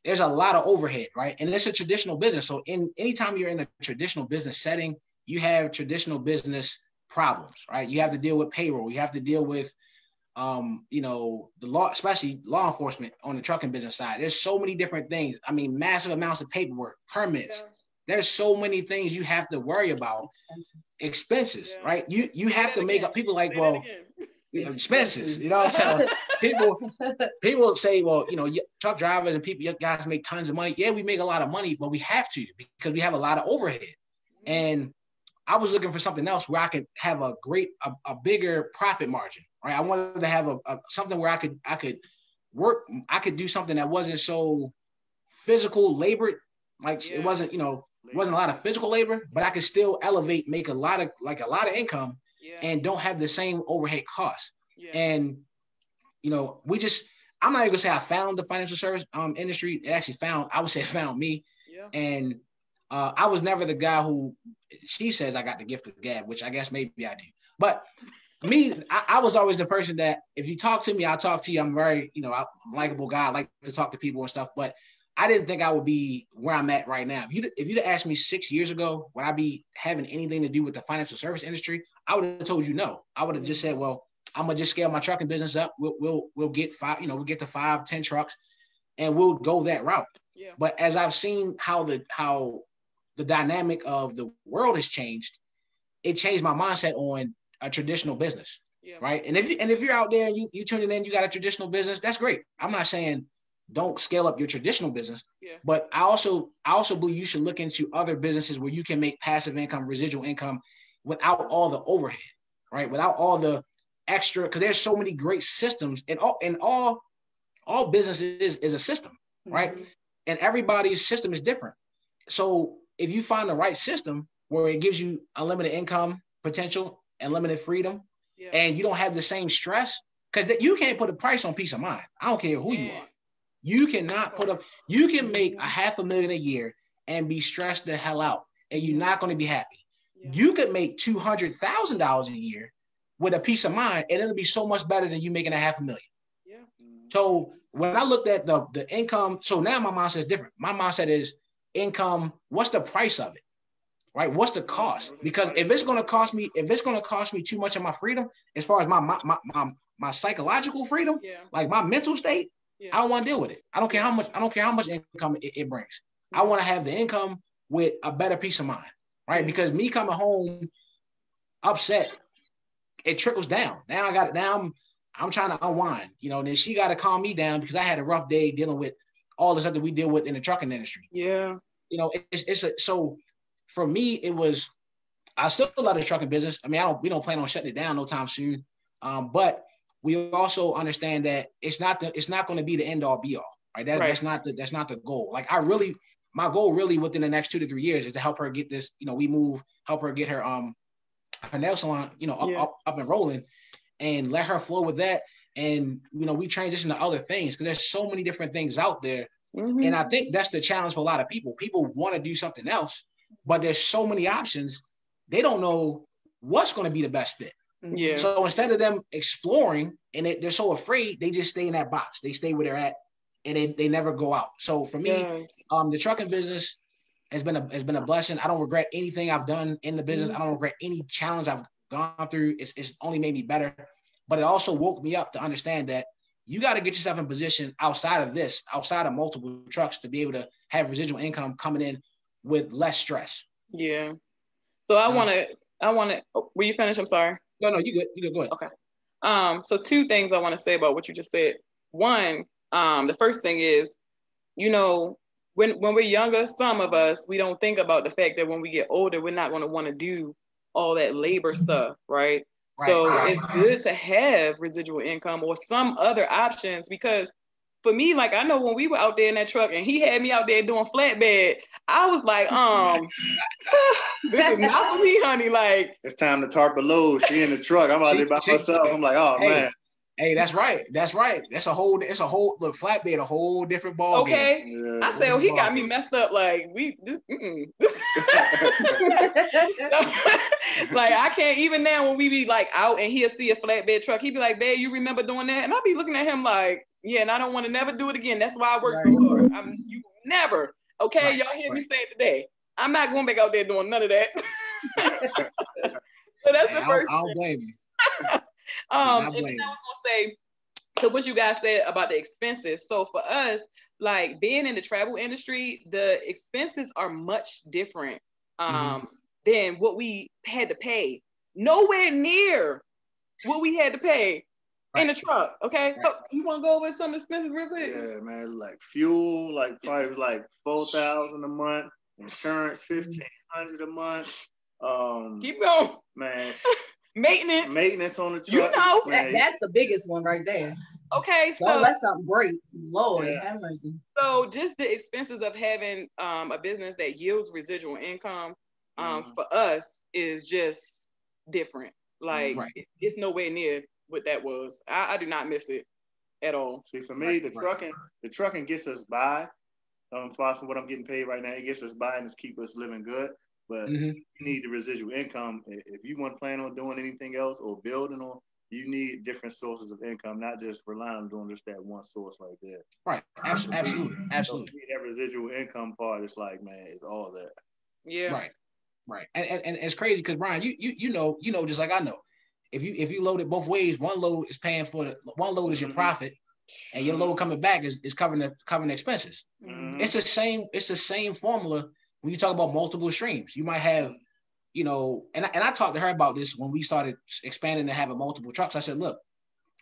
there's a lot of overhead, right? And it's a traditional business. So anytime you're in a traditional business setting, you have traditional business problems, right? You have to deal with payroll. You have to deal with, you know, the law, especially law enforcement on the trucking business side. There's so many different things. I mean, massive amounts of paperwork, permits. There's so many things you have to worry about. Expenses, right? You have to make up. People like, well, expenses, you know. So people say, well, you know, truck drivers and people, you guys make tons of money. Yeah, we make a lot of money, but we have to because we have a lot of overhead. And I was looking for something else where I could have a bigger profit margin, right? I wanted to have something where I could work. I could do something that wasn't so physical labor, like it wasn't, you know, it wasn't a lot of physical labor, but I could still elevate, make a lot of income and don't have the same overhead costs. Yeah. And, you know, I'm not even gonna say I found the financial service industry. It actually I would say it found me. Yeah. And I was never the guy who, she says I got the gift of gab, which I guess maybe I do. But me, I was always the person that if you talk to me, I'll talk to you. I'm very, you know, I'm a likable guy. I like to talk to people and stuff. But I didn't think I would be where I'm at right now. If you'd asked me 6 years ago, would I be having anything to do with the financial service industry? I would have told you no. I would have just said, well, I'm gonna just scale my trucking business up. We'll get we'll get to 5, 10 trucks, and we'll go that route. Yeah. But as I've seen how the dynamic of the world has changed, it changed my mindset on a traditional business. Yeah. Right. And if you're out there and you tuning in, you got a traditional business, that's great. I'm not saying don't scale up your traditional business. Yeah. But I also believe you should look into other businesses where you can make passive income, residual income without all the overhead, right? Without all the extra, because there's so many great systems, and all businesses is a system, right? Mm-hmm. And everybody's system is different. So if you find the right system where it gives you unlimited income potential and limited freedom, yeah, and you don't have the same stress, because you can't put a price on peace of mind. I don't care who you are. You cannot you can make $500,000 a year and be stressed the hell out, and you're not going to be happy. Yeah. You could make $200,000 a year with a peace of mind, and it'll be so much better than you making $500,000. Yeah. So when I looked at the income, so now my mindset is different. My mindset is income. What's the price of it? Right? What's the cost? Because if it's going to cost me too much of my freedom, as far as my psychological freedom, yeah, like my mental state, yeah, I don't want to deal with it. I don't care how much income it brings. I want to have the income with a better peace of mind, right? Yeah. Because me coming home upset, it trickles down. Now I'm trying to unwind, you know, and then she got to calm me down because I had a rough day dealing with all the stuff that we deal with in the trucking industry. Yeah. You know, so for me, I still love the trucking business. I mean, we don't plan on shutting it down no time soon. But we also understand that it's not going to be the end all be all, right? That's not the goal. Like my goal really within the next 2 to 3 years is to help her get this, you know, help her get her nail salon, you know, up and rolling, and let her flow with that. And, you know, we transition to other things because there's so many different things out there. Mm-hmm. And I think that's the challenge for a lot of people. People want to do something else, but there's so many options. They don't know what's going to be the best fit. Yeah. So instead of them exploring and they're so afraid, they just stay in that box. They stay where they're at, and they never go out. So for me, yes, the trucking business has been a blessing. I don't regret anything I've done in the business. Mm-hmm. I don't regret any challenge I've gone through. It's only made me better, but it also woke me up to understand that you got to get yourself in position outside of multiple trucks, to be able to have residual income coming in with less stress. Yeah. So I want to, will you finish? I'm sorry. No, you good. Go ahead. Okay. So 2 things I want to say about what you just said. One, the first thing is, you know, when we're younger, some of us, we don't think about the fact that when we get older, we're not going to want to do all that labor stuff, right? So it's good to have residual income or some other options, because for me, like, I know when we were out there in that truck and he had me out there doing flatbed, I was like, this is not for me, honey. Like, it's time to tarp below. She in the truck. I'm out there by myself. I'm like, oh, man. Hey, that's right. That's a whole look, flatbed, a whole different ball okay. game. Yeah, I said, he got me messed up. Like, like, I can't, even now when we be like out and he'll see a flatbed truck, he'd be like, babe, you remember doing that? And I'll be looking at him like, yeah, and I don't want to never do it again. That's why I work so hard. You never. Okay, y'all hear me say it today. I'm not going back out there doing none of that. So that's the first thing. I don't blame you. And then I was gonna say, so what you guys said about the expenses. So for us, like being in the travel industry, the expenses are much different than what we had to pay. Nowhere near what we had to pay in the truck. Okay, so you want to go over some expenses real quick? Yeah, man. Like fuel, like probably like $4,000 a month. Insurance, $1,500 a month. Keep going, man. Maintenance on the truck. You know, that's the biggest one right there. Okay, so that's something great. Lord have mercy. So just the expenses of having a business that yields residual income for us is just different. Like it's nowhere near what that was. I do not miss it at all. See, for me, the trucking gets us by. Far from what I'm getting paid right now, it gets us by and it's keep us living good. But you need the residual income. If you want to plan on doing anything else or building on, you need different sources of income, not just relying on doing just that one source right there. Right. Absolutely. So that residual income part is like, man, it's all that. Yeah. Right. And it's crazy because Brian, you know, just like I know, if you load it both ways, one load is paying for one load is your profit, and your load coming back is covering the expenses. It's the same formula when you talk about multiple streams. You might have, you know, and I talked to her about this when we started expanding to having multiple trucks. I said, look,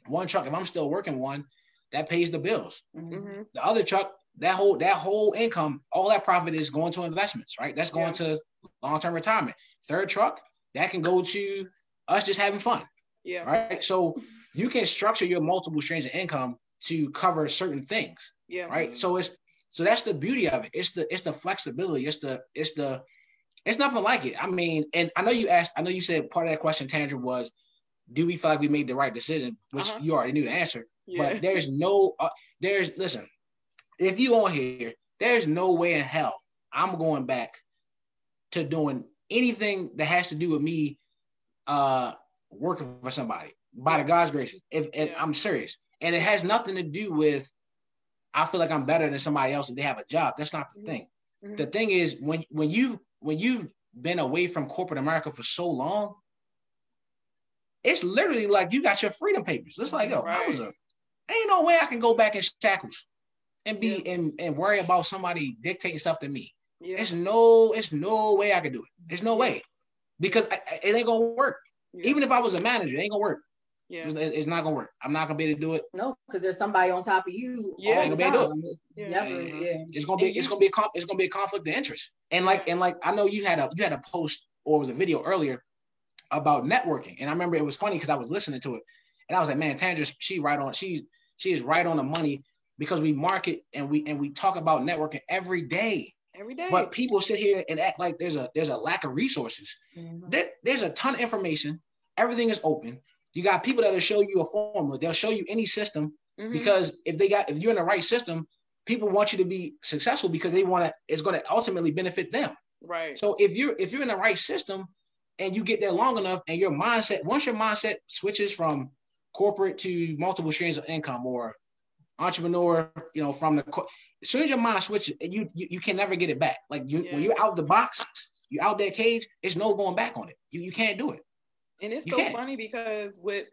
one truck, if I'm still working one, that pays the bills. The other truck, that whole income, all that profit is going to investments, right? That's going to long-term retirement. Third truck, that can go to us just having fun. Yeah. Right. So you can structure your multiple streams of income to cover certain things. Yeah. Right. So that's the beauty of it. It's the flexibility. It's nothing like it. I mean, and I know you said part of that question, Tandra, was, do we feel like we made the right decision? Which you already knew the answer. Yeah. But listen, if you on here, there's no way in hell I'm going back to doing anything that has to do with me working for somebody by the God's grace. If I'm serious. And it has nothing to do with I feel like I'm better than somebody else if they have a job. That's not the thing. The thing is when you've been away from corporate America for so long, it's literally like you got your freedom papers. It's like, ain't no way I can go back in shackles and be and worry about somebody dictating stuff to me. Yeah. It's no way I could do it. There's no way, because it ain't gonna work. Yeah. Even if I was a manager, it ain't gonna work. Yeah, it's not gonna work. I'm not gonna be able to do it. No, because there's somebody on top of you. Yeah, all the time. Never. Yeah. It's gonna be a conflict of interest. And like I know you had a post or it was a video earlier about networking, and I remember it was funny because I was listening to it, and I was like, man, Tandra, she is right on the money, because we market and we talk about networking every day. But people sit here and act like there's a lack of resources. There's a ton of information. Everything is open. You got people that'll show you a formula. They'll show you any system, because if you're in the right system, people want you to be successful because it's going to ultimately benefit them. Right. So if you're in the right system and you get there long enough, and once your mindset switches from corporate to multiple streams of income or entrepreneur, from as soon as your mind switches, you can never get it back. Like when you're out the box, you out that cage, it's no going back on it. You can't do it. And it's so funny because with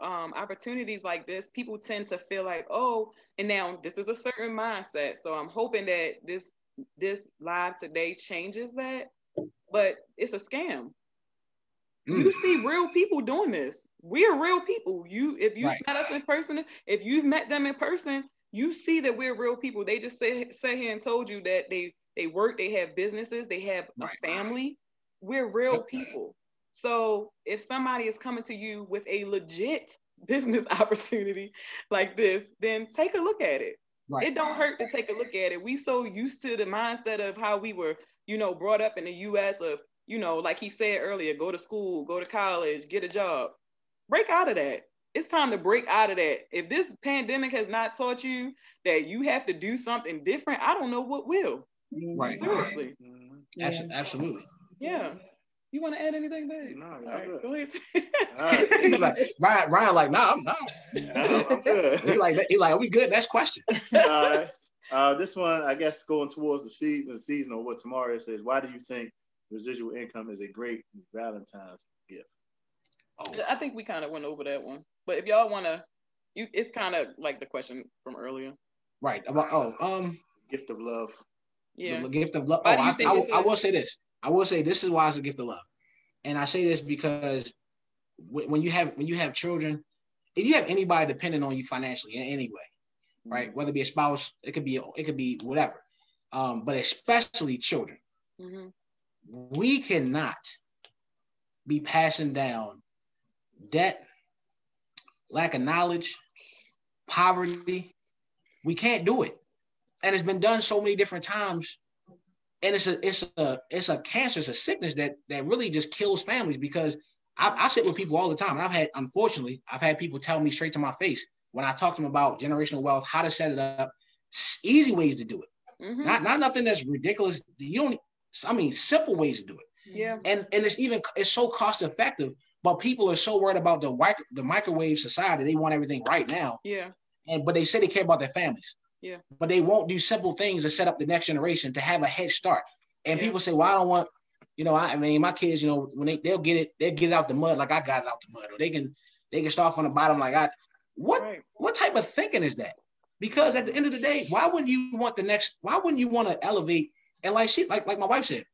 opportunities like this, people tend to feel like, oh, and now this is a certain mindset. So I'm hoping that this live today changes that, but it's a scam. You see real people doing this. We're real people. If you met us in person, if you've met them in person, you see that we're real people. They just sat here and told you that they work, they have businesses, they have a family. We're real people. So if somebody is coming to you with a legit business opportunity like this, then take a look at it. Right. It don't hurt to take a look at it. We so used to the mindset of how we were, brought up in the US of, like he said earlier, go to school, go to college, get a job. Break out of that. It's time to break out of that. If this pandemic has not taught you that you have to do something different, I don't know what will. Right. Seriously. Absolutely. Yeah. You want to add anything, Dave? No, all right, go ahead. He's like, Ryan, like, nah, I'm good. He like, are we good? Next question. All right. This one, I guess, going towards the season or what tomorrow says, why do you think residual income is a great Valentine's gift? Oh. I think we kind of went over that one. But if y'all want to, it's kind of like the question from earlier. Right. Gift of love. Yeah. The gift of love. I will say this. I will say this is why it's a gift of love. And I say this because when you have children, if you have anybody dependent on you financially in any way, right? Whether it be a spouse, it could be whatever. But especially children. We cannot be passing down debt, lack of knowledge, poverty. We can't do it. And it's been done so many different times. And it's a cancer, it's a sickness that really just kills families, because I sit with people all the time. And unfortunately, I've had people tell me straight to my face when I talk to them about generational wealth, how to set it up, easy ways to do it. Mm-hmm. Not nothing that's ridiculous. Simple ways to do it. Yeah. And it's so cost effective, but people are so worried about the microwave society. They want everything right now. Yeah. But they say they care about their families. Yeah. But they won't do simple things to set up the next generation to have a head start. And people say, well, I don't want, my kids, when they'll get it out the mud like I got it out the mud, or they can start from the bottom like I. What type of thinking is that? Because at the end of the day, why wouldn't you want to elevate? And like my wife said,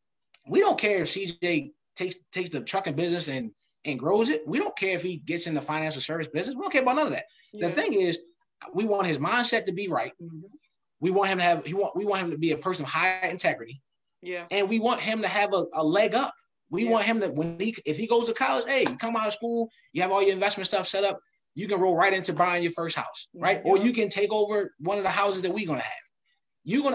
we don't care if CJ takes the trucking business and grows it. We don't care if he gets in the financial service business. We don't care about none of that. Yeah. The thing is, we want his mindset to be right. Mm-hmm. We want him to we want him to be a person of high integrity. Yeah. And we want him to have a leg up. We want him to, if he goes to college, hey, you come out of school, you have all your investment stuff set up, you can roll right into buying your first house, right? Yeah. Or you can take over one of the houses that we're gonna have. You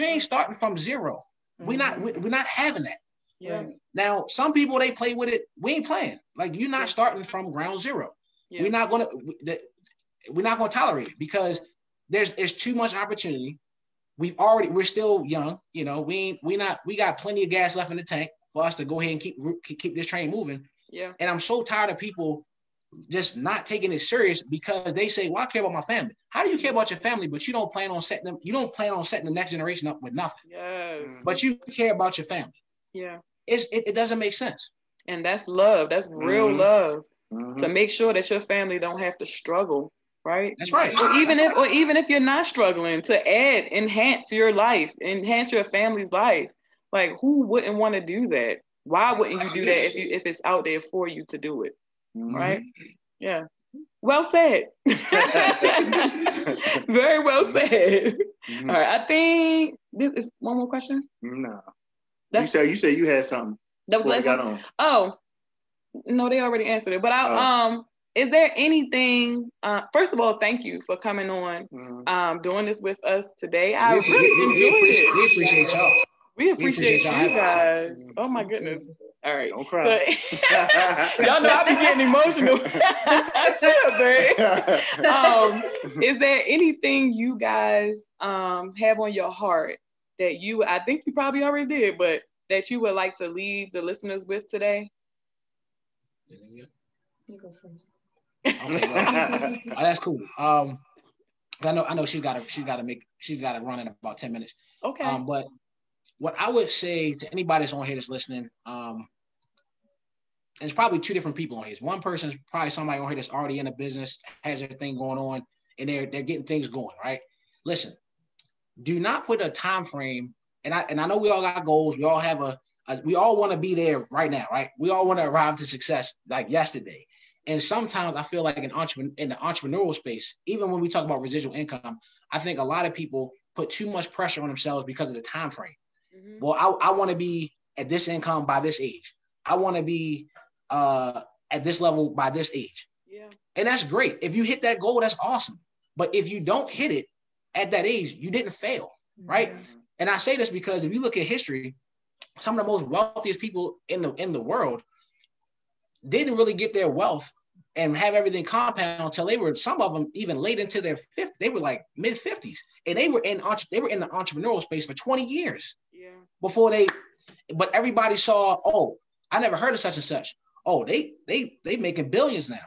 ain't starting from zero. Mm-hmm. We're not having that. Yeah. Now, some people, they play with it. We ain't playing. Like, you're not starting from ground zero. Yeah. We're not gonna tolerate it because there's too much opportunity. We're still young. We got plenty of gas left in the tank for us to go ahead and keep this train moving. Yeah. And I'm so tired of people just not taking it serious because they say, well, I care about my family. How do you care about your family, but you don't plan on setting the next generation up with nothing? Yes. But you care about your family. Yeah. It doesn't make sense. And that's love. That's real love. Mm-hmm. To make sure that your family don't have to struggle, right? That's right. Or even if you're not struggling, to enhance your life, enhance your family's life. Like, who wouldn't want to do that? Why wouldn't you do that if it's out there for you to do it? Mm-hmm. Right? Yeah. Well said. Very well said. Mm-hmm. All right. I think this is one more question. No. You said you had something. That was last one. Oh, no, they already answered it. But is there anything? First of all, thank you for coming on, doing this with us today. I really enjoyed it. We appreciate y'all. We appreciate you guys. Oh my goodness. All right. Don't cry. So, y'all know I be getting emotional. Shut up, babe. Is there anything you guys have on your heart that I think you probably already did, but that you would like to leave the listeners with today? You go first. Okay, well, that's cool. I know she's got to run in about 10 minutes. Okay. But what I would say to anybody that's on here that's listening, and it's probably two different people on here. One person is probably somebody on here that's already in a business, has their thing going on, and they're getting things going, right? Listen, do not put a time frame. And I know we all got goals. We all have we all want to be there right now, right? We all want to arrive to success like yesterday. And sometimes I feel like in the entrepreneurial space, even when we talk about residual income, I think a lot of people put too much pressure on themselves because of the time frame. Mm-hmm. Well, I want to be at this income by this age. I want to be at this level by this age. Yeah. And that's great. If you hit that goal, that's awesome. But if you don't hit it at that age, you didn't fail, right? Mm-hmm. And I say this because if you look at history, some of the most wealthiest people in the world didn't really get their wealth and have everything compound until some of them even late into their 50s. They were like mid 50s, and they were in the entrepreneurial space for 20 years. Yeah. But everybody saw, oh, I never heard of such and such. Oh, they making billions now.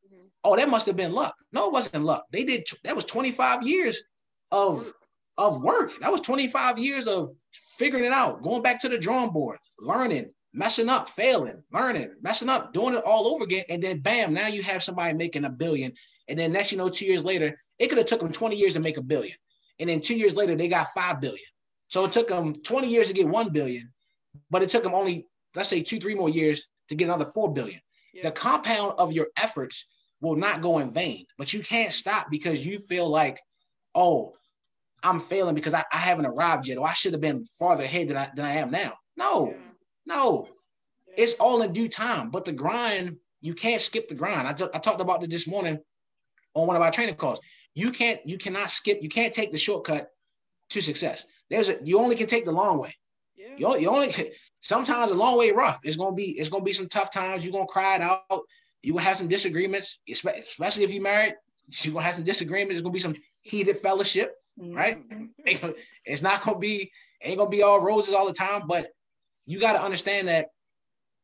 Mm-hmm. Oh, that must have been luck. No, it wasn't luck. That was 25 years of work. That was 25 years of figuring it out, going back to the drawing board, learning, messing up, failing, learning, messing up, doing it all over again. And then bam, now you have somebody making $1 billion. And then next, 2 years later, it could have took them 20 years to make $1 billion. And then 2 years later, they got $5 billion. So it took them 20 years to get $1 billion, but it took them only, let's say 2-3 more years to get another $4 billion. Yeah. The compound of your efforts will not go in vain, but you can't stop because you feel like, oh, I'm failing because I haven't arrived yet, or I should have been farther ahead than I am now. No. It's all in due time. But the grind, you can't skip the grind. I talked about it this morning on one of our training calls. You cannot skip. You can't take the shortcut to success. You only can take the long way. Yeah. sometimes a long way rough. It's gonna be some tough times. You're gonna cry it out. You're gonna have some disagreements, especially if you're married. You're gonna have some disagreements. There's gonna be some heated fellowship, right? It's not gonna be, ain't gonna be all roses all the time, but you gotta understand that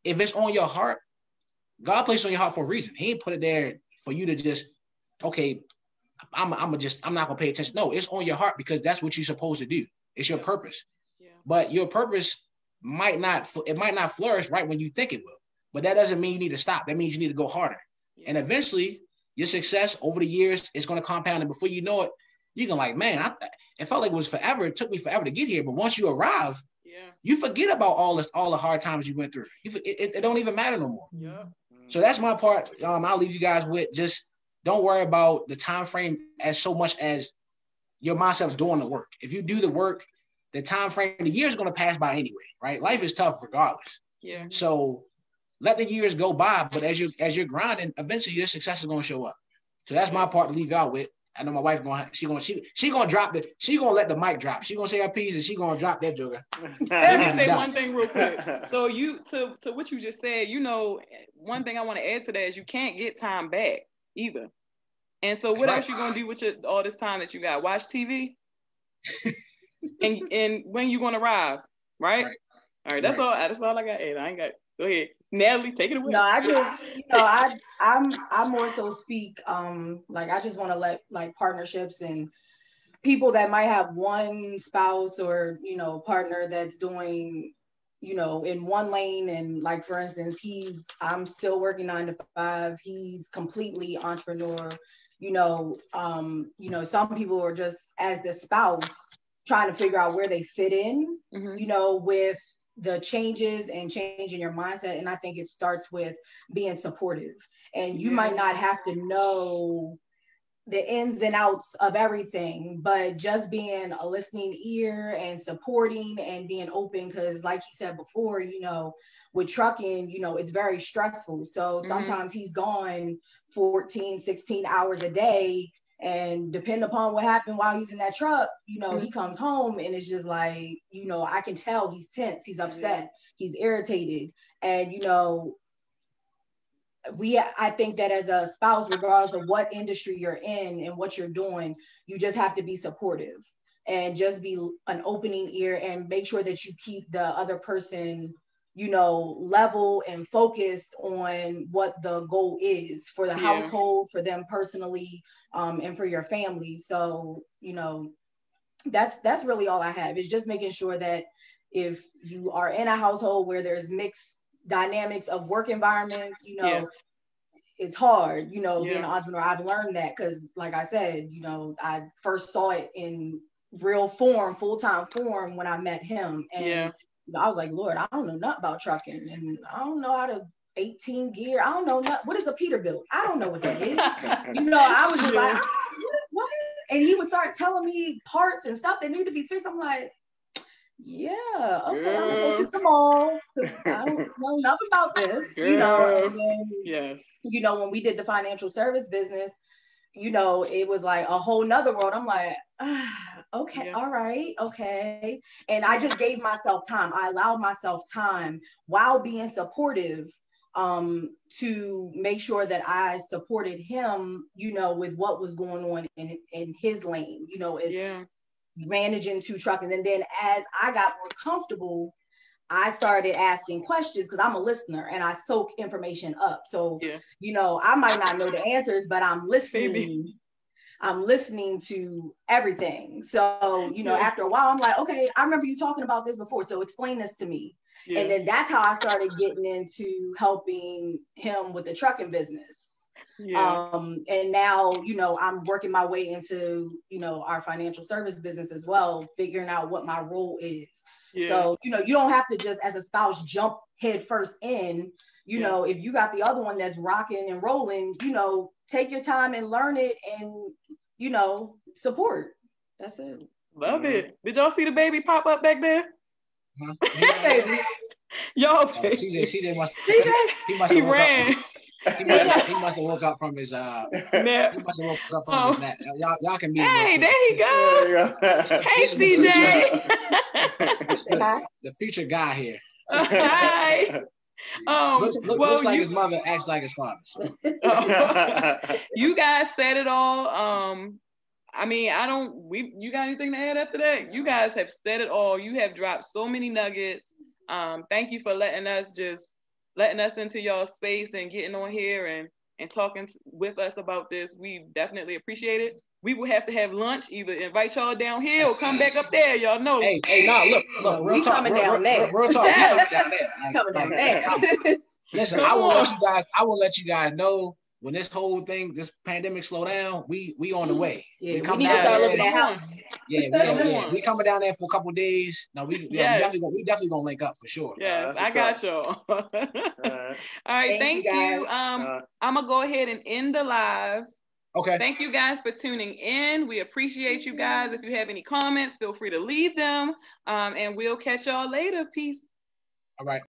if it's on your heart, God placed it on your heart for a reason. He ain't put it there for you to just, okay, I'm not gonna pay attention. No, it's on your heart because that's what you're supposed to do. It's your purpose. Yeah. But your purpose might not flourish right when you think it will. But that doesn't mean you need to stop. That means you need to go harder. Yeah. And eventually your success over the years is going to compound. And before you know it, you can like, man, it felt like it was forever. It took me forever to get here. But once you arrive, you forget about all the hard times you went through. It don't even matter no more. Yeah. So that's my part. I'll leave you guys with just don't worry about the time frame as so much as your mindset of doing the work. If you do the work, the time frame, the year is going to pass by anyway, right? Life is tough regardless. Yeah. So let the years go by, but as you're grinding, eventually your success is going to show up. So that's my part to leave y'all with. I know my wife gonna let the mic drop. She gonna say her piece and she gonna drop that joker. Let me say one thing real quick. So to what you just said, one thing I want to add to that is you can't get time back either. And so what else you gonna do with all this time that you got? Watch TV? and when you gonna arrive, right? All right, that's all I got. Ed, I ain't got. Go ahead, Natalie, take it away. No, I more so speak. Like I just want to let like partnerships and people that might have one spouse or partner that's doing in one lane, and like for instance, I'm still working 9 to 5. He's completely entrepreneur. Some people are just as the spouse trying to figure out where they fit in. With the changes and changing your mindset. And I think it starts with being supportive. And you might not have to know the ins and outs of everything, but just being a listening ear and supporting and being open. Because like you said before, with trucking, it's very stressful. So sometimes he's gone 14, 16 hours a day. And depending upon what happened while he's in that truck, he comes home and it's just like, I can tell he's tense, he's upset, he's irritated. And, I think that as a spouse, regardless of what industry you're in and what you're doing, you just have to be supportive and just be an opening ear and make sure that you keep the other person level and focused on what the goal is for the household, for them personally, and for your family. So, that's really all I have, is just making sure that if you are in a household where there's mixed dynamics of work environments, it's hard, being an entrepreneur. I've learned that because like I said, I first saw it in real form, full-time form when I met him. And I was like, Lord, I don't know nothing about trucking, and I don't know how to 18 gear. I don't know what is a Peterbilt. I don't know what that is. I was just like, what? And he would start telling me parts and stuff that need to be fixed. I'm like, okay, I'm gonna go to the mall because I don't know nothing about this. And then, when we did the financial service business, it was like a whole nother world. I'm like, okay, all right, okay. And I just gave myself time. I allowed myself time while being supportive, to make sure that I supported him, with what was going on in his lane, as managing 2 trucking. And then as I got more comfortable, I started asking questions because I'm a listener and I soak information up. So, I might not know the answers, but I'm listening. Baby. I'm listening to everything. So, after a while, I'm like, okay, I remember you talking about this before. So explain this to me. Yeah. And then that's how I started getting into helping him with the trucking business. Yeah. And now, I'm working my way into, our financial service business as well, figuring out what my role is. Yeah. So, you don't have to just as a spouse jump head first in, if you got the other one that's rocking and rolling, take your time and learn it and, support. That's it. Love it. Did y'all see the baby pop up back there? Baby. Y'all, CJ must he ran. He must have woke up from his nap. He must have woke up from his nap. Y'all can meet him. Hey, there he goes. Hey, CJ. The future guy here. Hi. Looks like his mother, acts like his father. So. You guys said it all. I mean, you got anything to add after that? You guys have said it all. You have dropped so many nuggets. Thank you for letting us into y'all space and getting on here and talking with us about this. We definitely appreciate it. We will have to have lunch, either invite y'all down here or come back up there. Y'all know. Hey, nah, look, real talk. Coming down there. Real talk, we coming down there. Coming down there. Listen, I will let you guys know when this whole thing, this pandemic slow down, we on the way. Yeah, we need to start looking at houses. Yeah. We coming down there for a couple of days. No, we definitely gonna link up for sure. Yes, I got y'all. All right, thank you. I'm gonna go ahead and end the live. Okay. Thank you guys for tuning in. We appreciate you guys. If you have any comments, feel free to leave them. And we'll catch y'all later. Peace. All right.